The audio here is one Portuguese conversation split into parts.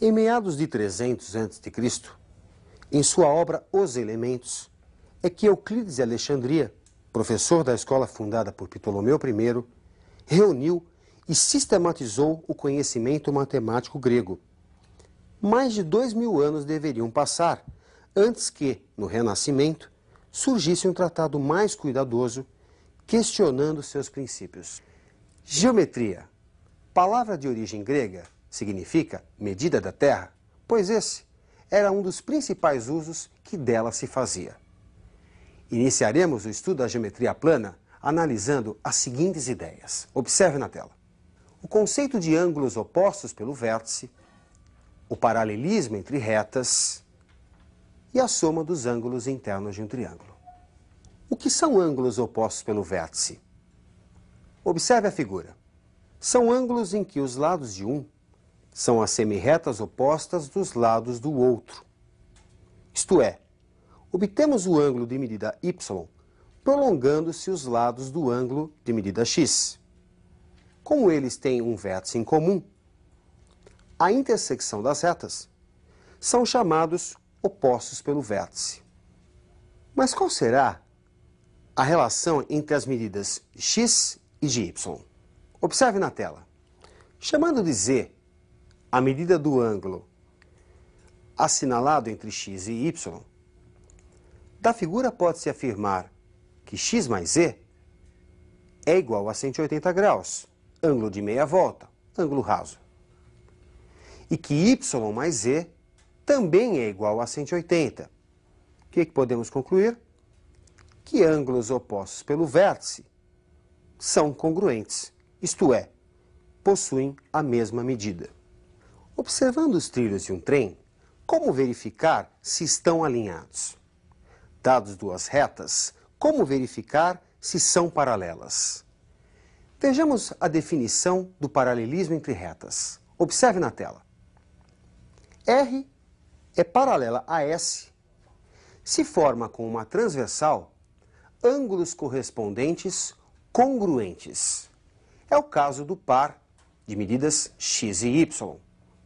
Em meados de 300 a.C., em sua obra Os Elementos, é que Euclides de Alexandria, professor da escola fundada por Ptolomeu I, reuniu e sistematizou o conhecimento matemático grego. Mais de 2000 anos deveriam passar antes que, no Renascimento, surgisse um tratado mais cuidadoso, questionando seus princípios. Geometria, palavra de origem grega, significa medida da terra, pois esse era um dos principais usos que dela se fazia. Iniciaremos o estudo da geometria plana analisando as seguintes ideias. Observe na tela. O conceito de ângulos opostos pelo vértice, o paralelismo entre retas e a soma dos ângulos internos de um triângulo. O que são ângulos opostos pelo vértice? Observe a figura. São ângulos em que os lados de um são as semirretas opostas dos lados do outro. Isto é, obtemos o ângulo de medida y prolongando-se os lados do ângulo de medida x. Como eles têm um vértice em comum, a intersecção das retas são chamados opostos pelo vértice. Mas qual será a relação entre as medidas de x e de y? Observe na tela. Chamando de z a medida do ângulo assinalado entre x e y, da figura pode-se afirmar que x mais z é igual a 180 graus, ângulo de meia volta, ângulo raso. E que y mais z também é igual a 180. O que podemos concluir? Que ângulos opostos pelo vértice são congruentes, isto é, possuem a mesma medida. Observando os trilhos de um trem, como verificar se estão alinhados? Dados duas retas, como verificar se são paralelas? Vejamos a definição do paralelismo entre retas. Observe na tela. R é paralela a S se forma com uma transversal ângulos correspondentes congruentes. É o caso do par de medidas x e y,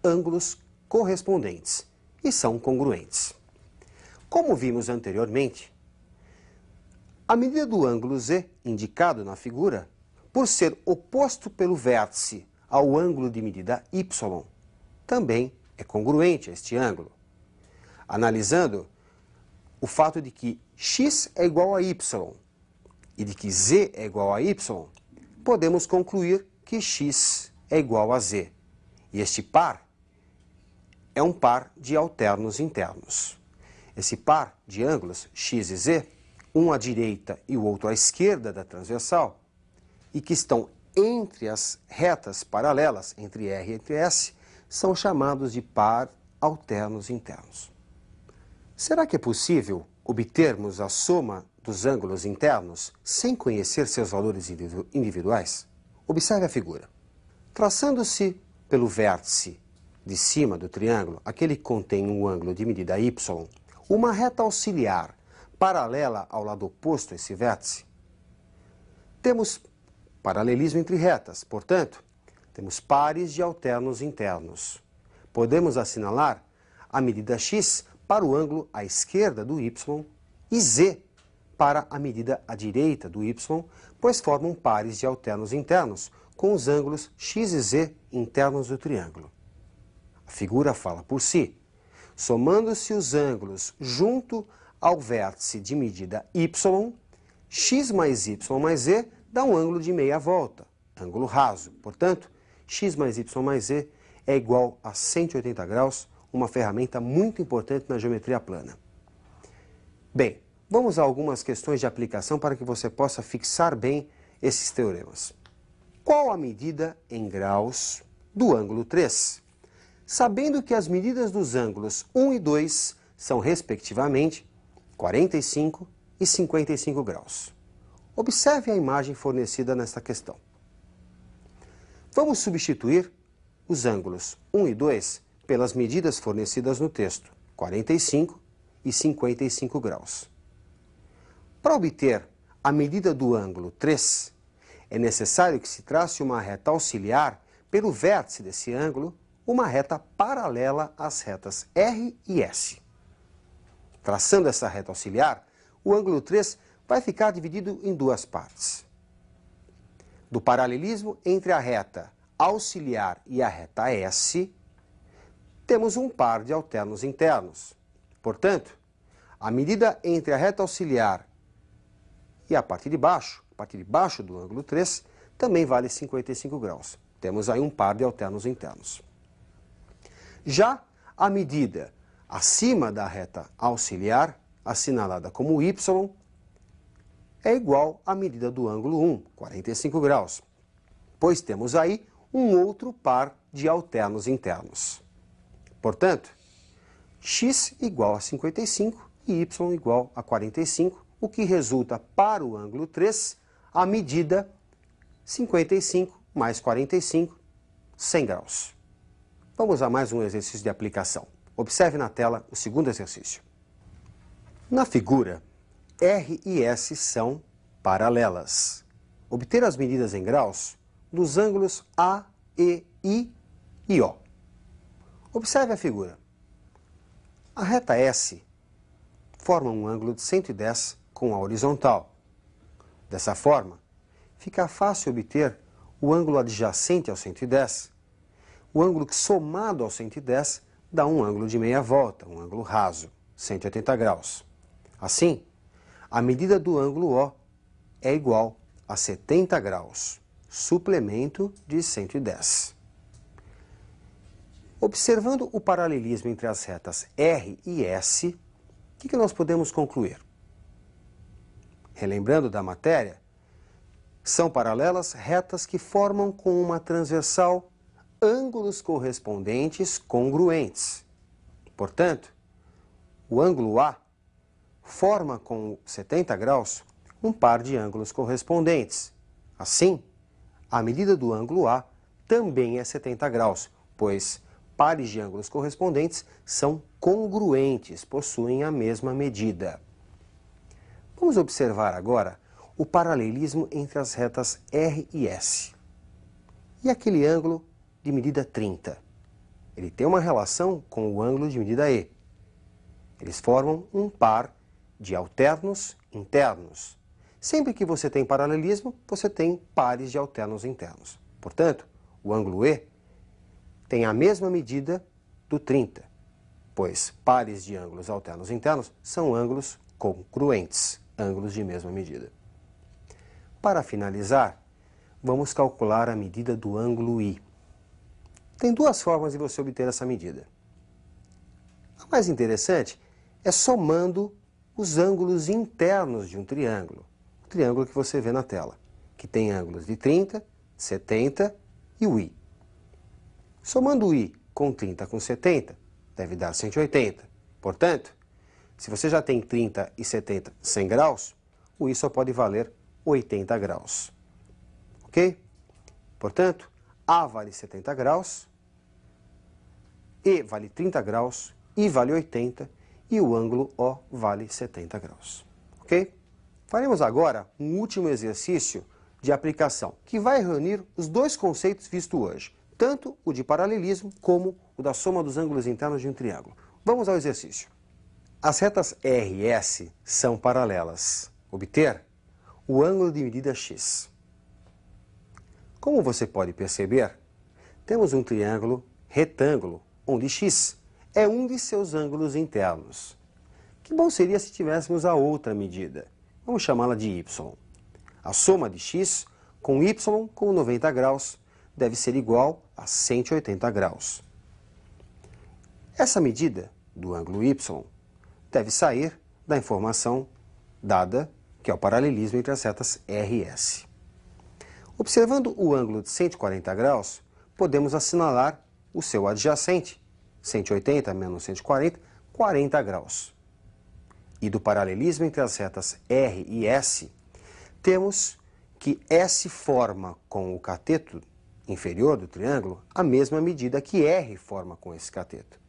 ângulos correspondentes e são congruentes. Como vimos anteriormente, a medida do ângulo z, indicado na figura, por ser oposto pelo vértice ao ângulo de medida y, também é congruente a este ângulo. Analisando o fato de que x é igual a y e de que z é igual a y, podemos concluir que x é igual a z. E este par é um par de alternos internos. Esse par de ângulos x e z, um à direita e o outro à esquerda da transversal, e que estão entre as retas paralelas, entre R e entre S, são chamados de par alternos internos. Será que é possível obtermos a soma dos ângulos internos sem conhecer seus valores individuais? Observe a figura. Traçando-se pelo vértice de cima do triângulo, aquele que contém um ângulo de medida y, uma reta auxiliar paralela ao lado oposto a esse vértice, temos paralelismo entre retas, portanto, temos pares de alternos internos. Podemos assinalar a medida x para o ângulo à esquerda do y e z para a medida à direita do y, pois formam pares de alternos internos com os ângulos x e z internos do triângulo. A figura fala por si. Somando-se os ângulos junto ao vértice de medida y, x mais y mais z dá um ângulo de meia volta, ângulo raso. Portanto, x mais y mais z é igual a 180 graus, uma ferramenta muito importante na geometria plana. Bem, vamos a algumas questões de aplicação para que você possa fixar bem esses teoremas. Qual a medida em graus do ângulo 3? Sabendo que as medidas dos ângulos 1 e 2 são, respectivamente, 45 e 55 graus. Observe a imagem fornecida nesta questão. Vamos substituir os ângulos 1 e 2 pelas medidas fornecidas no texto, 45 e 55 graus. Para obter a medida do ângulo 3, é necessário que se trace uma reta auxiliar pelo vértice desse ângulo, uma reta paralela às retas R e S. Traçando essa reta auxiliar, o ângulo 3 vai ficar dividido em duas partes. Do paralelismo entre a reta auxiliar e a reta S, temos um par de alternos internos. Portanto, a medida entre a reta auxiliar e a parte de baixo do ângulo 3, também vale 55 graus. Temos aí um par de alternos internos. Já a medida acima da reta auxiliar, assinalada como Y, é igual à medida do ângulo 1, 45 graus, pois temos aí um outro par de alternos internos. Portanto, x igual a 55 e y igual a 45, o que resulta para o ângulo 3 a medida 55 mais 45, 100 graus. Vamos a mais um exercício de aplicação. Observe na tela o segundo exercício. Na figura, R e S são paralelas. Obter as medidas em graus dos ângulos A, E, I e O. Observe a figura. A reta S forma um ângulo de 110 com a horizontal. Dessa forma, fica fácil obter o ângulo adjacente ao 110. O ângulo que, somado ao 110, dá um ângulo de meia volta, um ângulo raso, 180 graus. Assim, a medida do ângulo O é igual a 70 graus, suplemento de 110. Observando o paralelismo entre as retas R e S, o que nós podemos concluir? Relembrando da matéria, são paralelas retas que formam com uma transversal ângulos correspondentes congruentes. Portanto, o ângulo A forma com 70 graus um par de ângulos correspondentes. Assim, a medida do ângulo A também é 70 graus, pois pares de ângulos correspondentes são congruentes, possuem a mesma medida. Vamos observar agora o paralelismo entre as retas R e S. E aquele ângulo de medida 30? Ele tem uma relação com o ângulo de medida E. Eles formam um par de alternos internos. Sempre que você tem paralelismo, você tem pares de alternos internos. Portanto, o ângulo E tem a mesma medida do 30, pois pares de ângulos alternos internos são ângulos congruentes, ângulos de mesma medida. Para finalizar, vamos calcular a medida do ângulo I. Tem duas formas de você obter essa medida. A mais interessante é somando os ângulos internos de um triângulo. O triângulo que você vê na tela, que tem ângulos de 30, 70 e o I. Somando o I com 30 com 70, deve dar 180. Portanto, se você já tem 30 e 70 100 graus, o I só pode valer 80 graus. Ok? Portanto, A vale 70 graus, E vale 30 graus, I vale 80 e o ângulo O vale 70 graus. Ok? Faremos agora um último exercício de aplicação, que vai reunir os dois conceitos vistos hoje, tanto o de paralelismo como o da soma dos ângulos internos de um triângulo. Vamos ao exercício. As retas R e S são paralelas. Obter o ângulo de medida x. Como você pode perceber, temos um triângulo retângulo, onde x é um de seus ângulos internos. Que bom seria se tivéssemos a outra medida. Vamos chamá-la de y. A soma de x com y com 90 graus deve ser igual a 180 graus. Essa medida do ângulo y deve sair da informação dada, que é o paralelismo entre as retas R e S. Observando o ângulo de 140 graus, podemos assinalar o seu adjacente, 180 menos 140, 40 graus. E do paralelismo entre as retas R e S, temos que S forma com o cateto inferior do triângulo a mesma medida que R forma com esse cateto.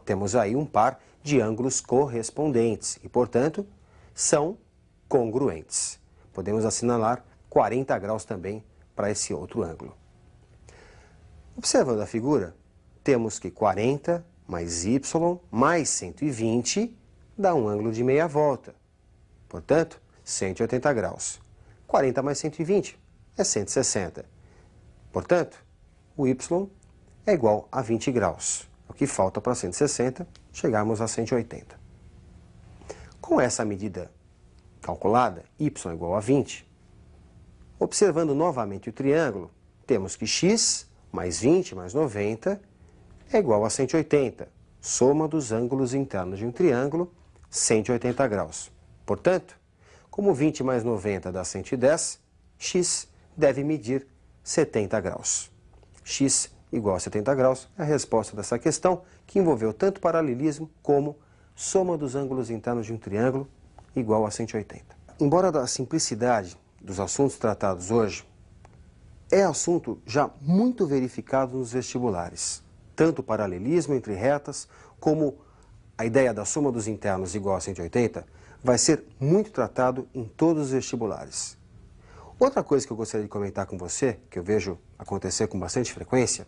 Temos aí um par de ângulos correspondentes e, portanto, são congruentes. Podemos assinalar 40 graus também para esse outro ângulo. Observando a figura, temos que 40 mais y mais 120 dá um ângulo de meia volta. Portanto, 180 graus. 40 mais 120 é 160. Portanto, o y é igual a 20 graus. O que falta para 160 chegarmos a 180. Com essa medida calculada, y igual a 20, observando novamente o triângulo, temos que x mais 20 mais 90 é igual a 180, soma dos ângulos internos de um triângulo, 180 graus. Portanto, como 20 mais 90 dá 110, x deve medir 70 graus. X igual a 70 graus é a resposta dessa questão, que envolveu tanto paralelismo como soma dos ângulos internos de um triângulo igual a 180. Embora da simplicidade dos assuntos tratados hoje, é assunto já muito verificado nos vestibulares. Tanto o paralelismo entre retas, como a ideia da soma dos internos igual a 180, vai ser muito tratado em todos os vestibulares. Outra coisa que eu gostaria de comentar com você, que eu vejo acontecer com bastante frequência,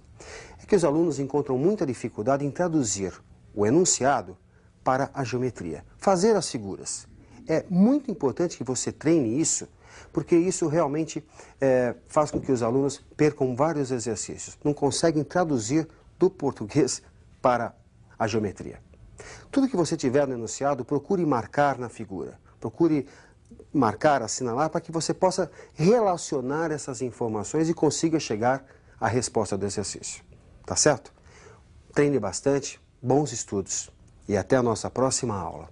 é que os alunos encontram muita dificuldade em traduzir o enunciado para a geometria, fazer as figuras. É muito importante que você treine isso, porque isso realmente faz com que os alunos percam vários exercícios. Não conseguem traduzir do português para a geometria. Tudo que você tiver no enunciado, procure marcar na figura. Procure marcar, assinalar, para que você possa relacionar essas informações e consiga chegar à resposta do exercício. Tá certo? Treine bastante, bons estudos e até a nossa próxima aula.